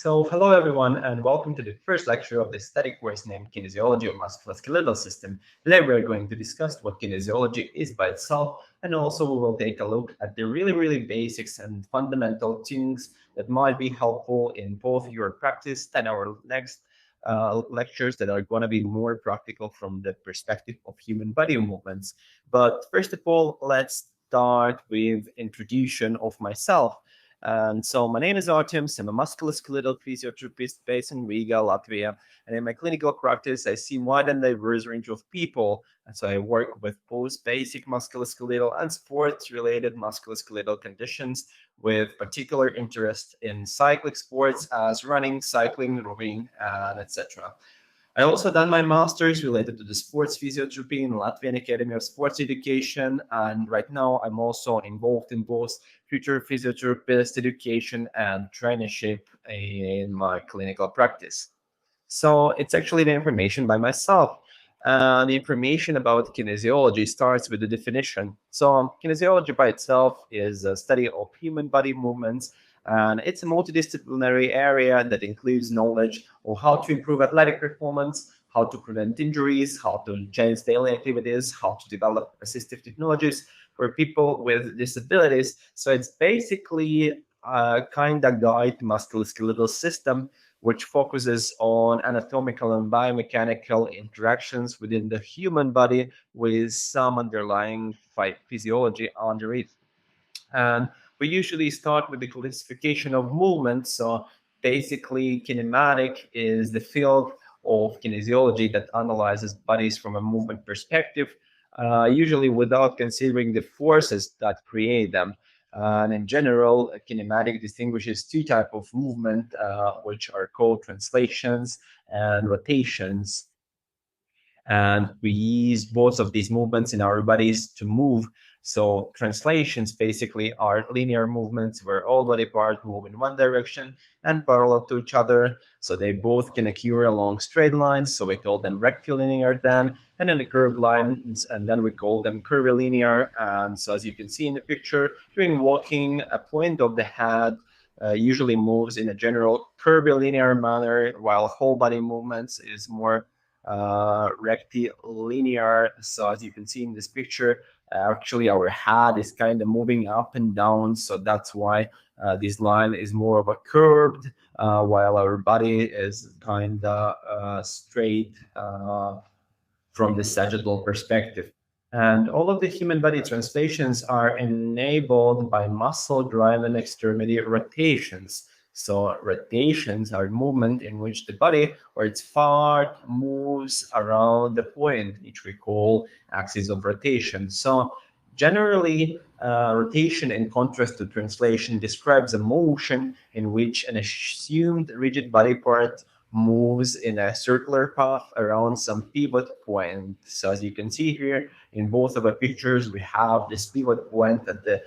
Hello everyone, and welcome to the first lecture of the static course named Kinesiology of Musculo-skeletal System. Today we're going to discuss what kinesiology is by itself, and also we will take a look at the really basics and fundamental things that might be helpful in both your practice and our next lectures that are going to be more practical from the perspective of human body movements. But first of all, let's start with introduction of myself. And so my name is Artem. I'm a musculoskeletal physiotherapist based in Riga, Latvia. And in my clinical practice, I see wide and diverse range of people. And so I work with both basic musculoskeletal and sports-related musculoskeletal conditions with particular interest in cyclic sports as running, cycling, rowing, and etc. I also done my master's related to the sports physiotherapy in Latvian Academy of Sports Education, and right now I'm also involved in both future physiotherapist education and traineeship in my clinical practice. So it's actually the information by myself. The information about kinesiology starts with the definition. So kinesiology by itself is a study of human body movements, and it's a multidisciplinary area that includes knowledge of how to improve athletic performance, how to prevent injuries, how to change daily activities, how to develop assistive technologies for people with disabilities. So it's basically a kind of guide to musculoskeletal system which focuses on anatomical and biomechanical interactions within the human body with some underlying physiology under it. And we usually start with the classification of movement. So basically, kinematic is the field of kinesiology that analyzes bodies from a movement perspective, usually without considering the forces that create them. And in general, kinematic distinguishes two types of movement, which are called translations and rotations. And we use both of these movements in our bodies to move. So translations basically are linear movements where all body parts move in one direction and parallel to each other. So they both can occur along straight lines. So we call them rectilinear then, and then the curved lines, and then we call them curvilinear. And so as you can see in the picture, during walking, a point of the head usually moves in a general curvilinear manner, while whole body movements is more rectilinear. So as you can see in this picture, actually our head is kind of moving up and down. So that's why this line is more of a curved, while our body is kind of straight from the sagittal perspective. And all of the human body translations are enabled by muscle-driven extremity rotations. So rotations are movement in which the body or its part moves around the point, which we call axis of rotation. So generally, rotation, in contrast to translation, describes a motion in which an assumed rigid body part moves in a circular path around some pivot point. So as you can see here in both of the pictures, we have this pivot point at the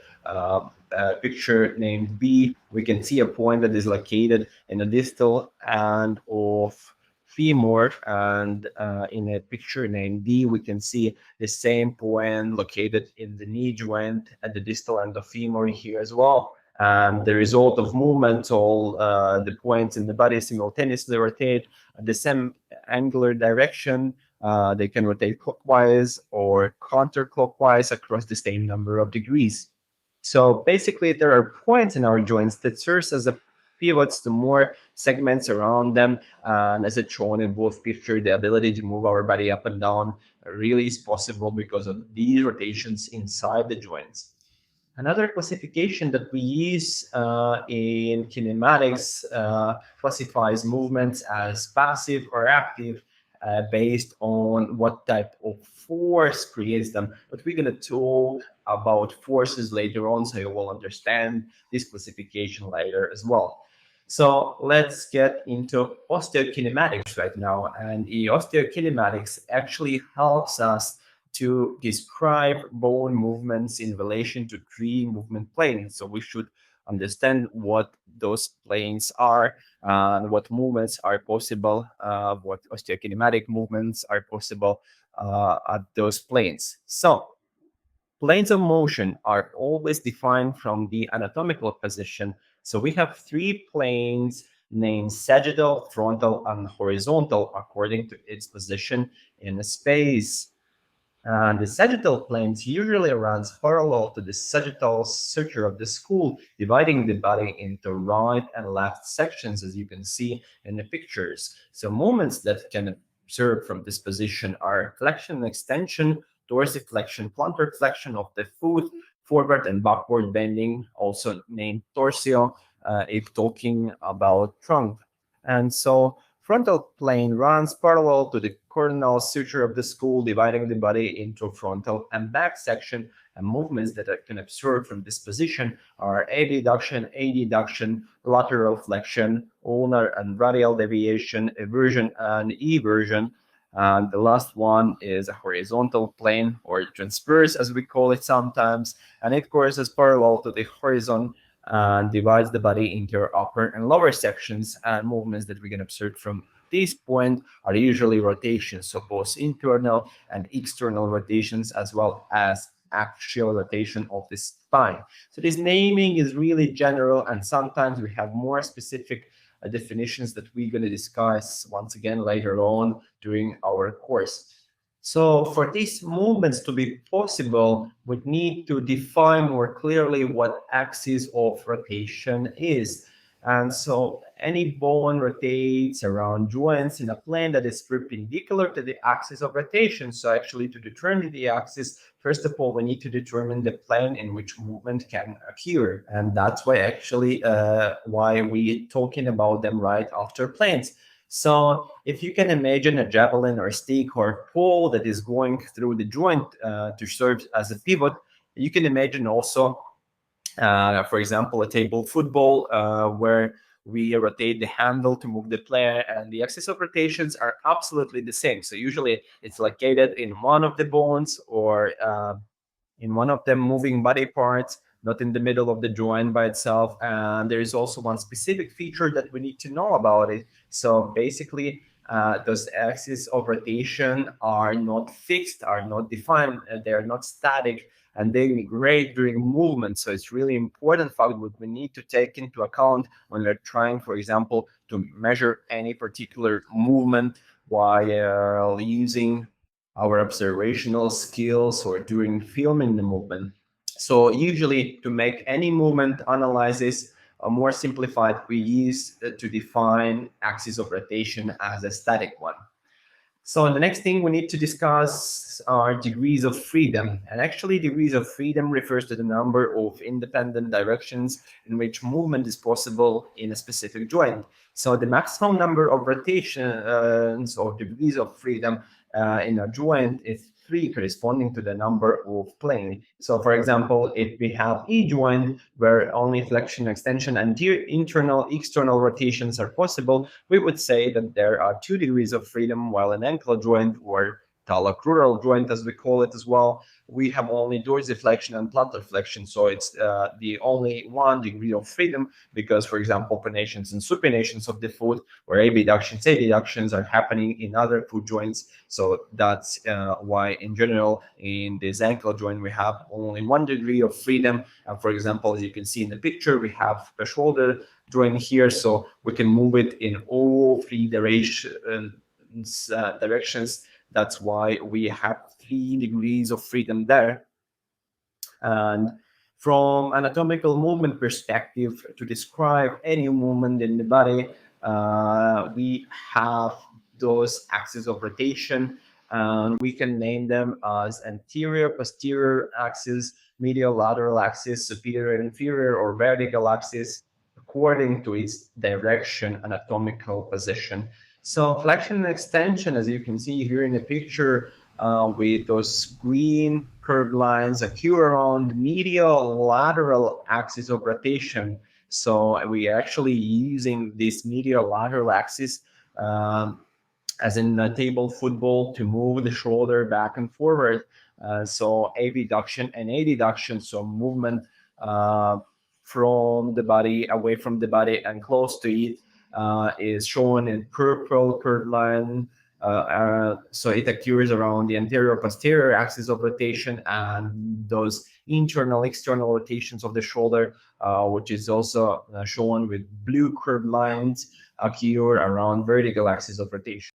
picture named B. We can see a point that is located in the distal end of femur, and in a picture named D, we can see the same point located in the knee joint at the distal end of femur here as well. And the result of movement, all the points in the body simultaneously rotate at the same angular direction. They can rotate clockwise or counterclockwise across the same number of degrees. So basically, there are points in our joints that serves as a pivots to more segments around them. And as it's shown in both pictures, the ability to move our body up and down really is possible because of these rotations inside the joints. Another classification that we use in kinematics classifies movements as passive or active based on what type of force creates them. But we're going to talk about forces later on, so you will understand this classification later as well. So let's get into osteokinematics right now. And osteokinematics actually helps us to describe bone movements in relation to three movement planes. So we should understand what those planes are and what movements are possible, what osteokinematic movements are possible at those planes. So planes of motion are always defined from the anatomical position. So we have three planes named sagittal, frontal, and horizontal according to its position in space. And the sagittal plane usually runs parallel to the sagittal suture of the skull, dividing the body into right and left sections, as you can see in the pictures. So movements that can observe from this position are flexion and extension, dorsiflexion, plantar flexion of the foot, forward and backward bending, also named torsio, if talking about trunk. And so frontal plane runs parallel to the coronal suture of the skull, dividing the body into frontal and back section. And movements that I can observe from this position are abduction, adduction, lateral flexion, ulnar and radial deviation, eversion and eversion. And the last one is a horizontal plane, or transverse as we call it sometimes, and it courses parallel to the horizon and divides the body into upper and lower sections. And movements that we can observe from this point are usually rotations, so both internal and external rotations, as well as axial rotation of the spine. So this naming is really general, and sometimes we have more specific definitions that we're going to discuss once again later on during our course. So for these movements to be possible, we need to define more clearly what axis of rotation is. And so any bone rotates around joints in a plane that is perpendicular to the axis of rotation. So actually to determine the axis, first of all, we need to determine the plane in which movement can occur. And that's why actually why we talking about them right after planes. So if you can imagine a javelin or a stick or pole that is going through the joint to serve as a pivot, you can imagine also, for example, a table football where we rotate the handle to move the player, and the axis of rotations are absolutely the same. So usually it's located in one of the bones or in one of them moving body parts, not in the middle of the joint by itself. And there is also one specific feature that we need to know about it. So basically, those axes of rotation are not fixed, are not defined, they are not static, and they migrate during movement. So it's really important fact what we need to take into account when we're trying, for example, to measure any particular movement while using our observational skills or during filming the movement. So usually to make any movement analysis more simplified, we use to define axis of rotation as a static one. So the next thing we need to discuss are degrees of freedom. And actually degrees of freedom refers to the number of independent directions in which movement is possible in a specific joint. So the maximum number of rotations or degrees of freedom in a joint is 3, corresponding to the number of plane. So for example, if we have E joint where only flexion, extension, and internal, external rotations are possible, we would say that there are 2 degrees of freedom, while an ankle joint or talocrural joint, as we call it as well, we have only dorsiflexion and plantar flexion. So it's the only 1 degree of freedom because, for example, pronations and supinations of the foot or abductions, adductions are happening in other foot joints. So that's why, in general, in this ankle joint, we have only 1 degree of freedom. And for example, as you can see in the picture, we have the shoulder joint here, so we can move it in all 3 directions. That's why we have 3 degrees of freedom there. And from anatomical movement perspective, to describe any movement in the body, we have those axes of rotation, and we can name them as anterior, posterior axis, medial, lateral axis, superior, inferior, or vertical axis, according to its direction, anatomical position. So flexion and extension, as you can see here in the picture, with those green curved lines occur around medial lateral axis of rotation. So we are actually using this medial lateral axis as in a table football to move the shoulder back and forward. So abduction and adduction, so movement from the body, away from the body and close to it, is shown in purple curved line So it occurs around the anterior posterior axis of rotation, and those internal external rotations of the shoulder, which is also shown with blue curved lines, occur around vertical axis of rotation.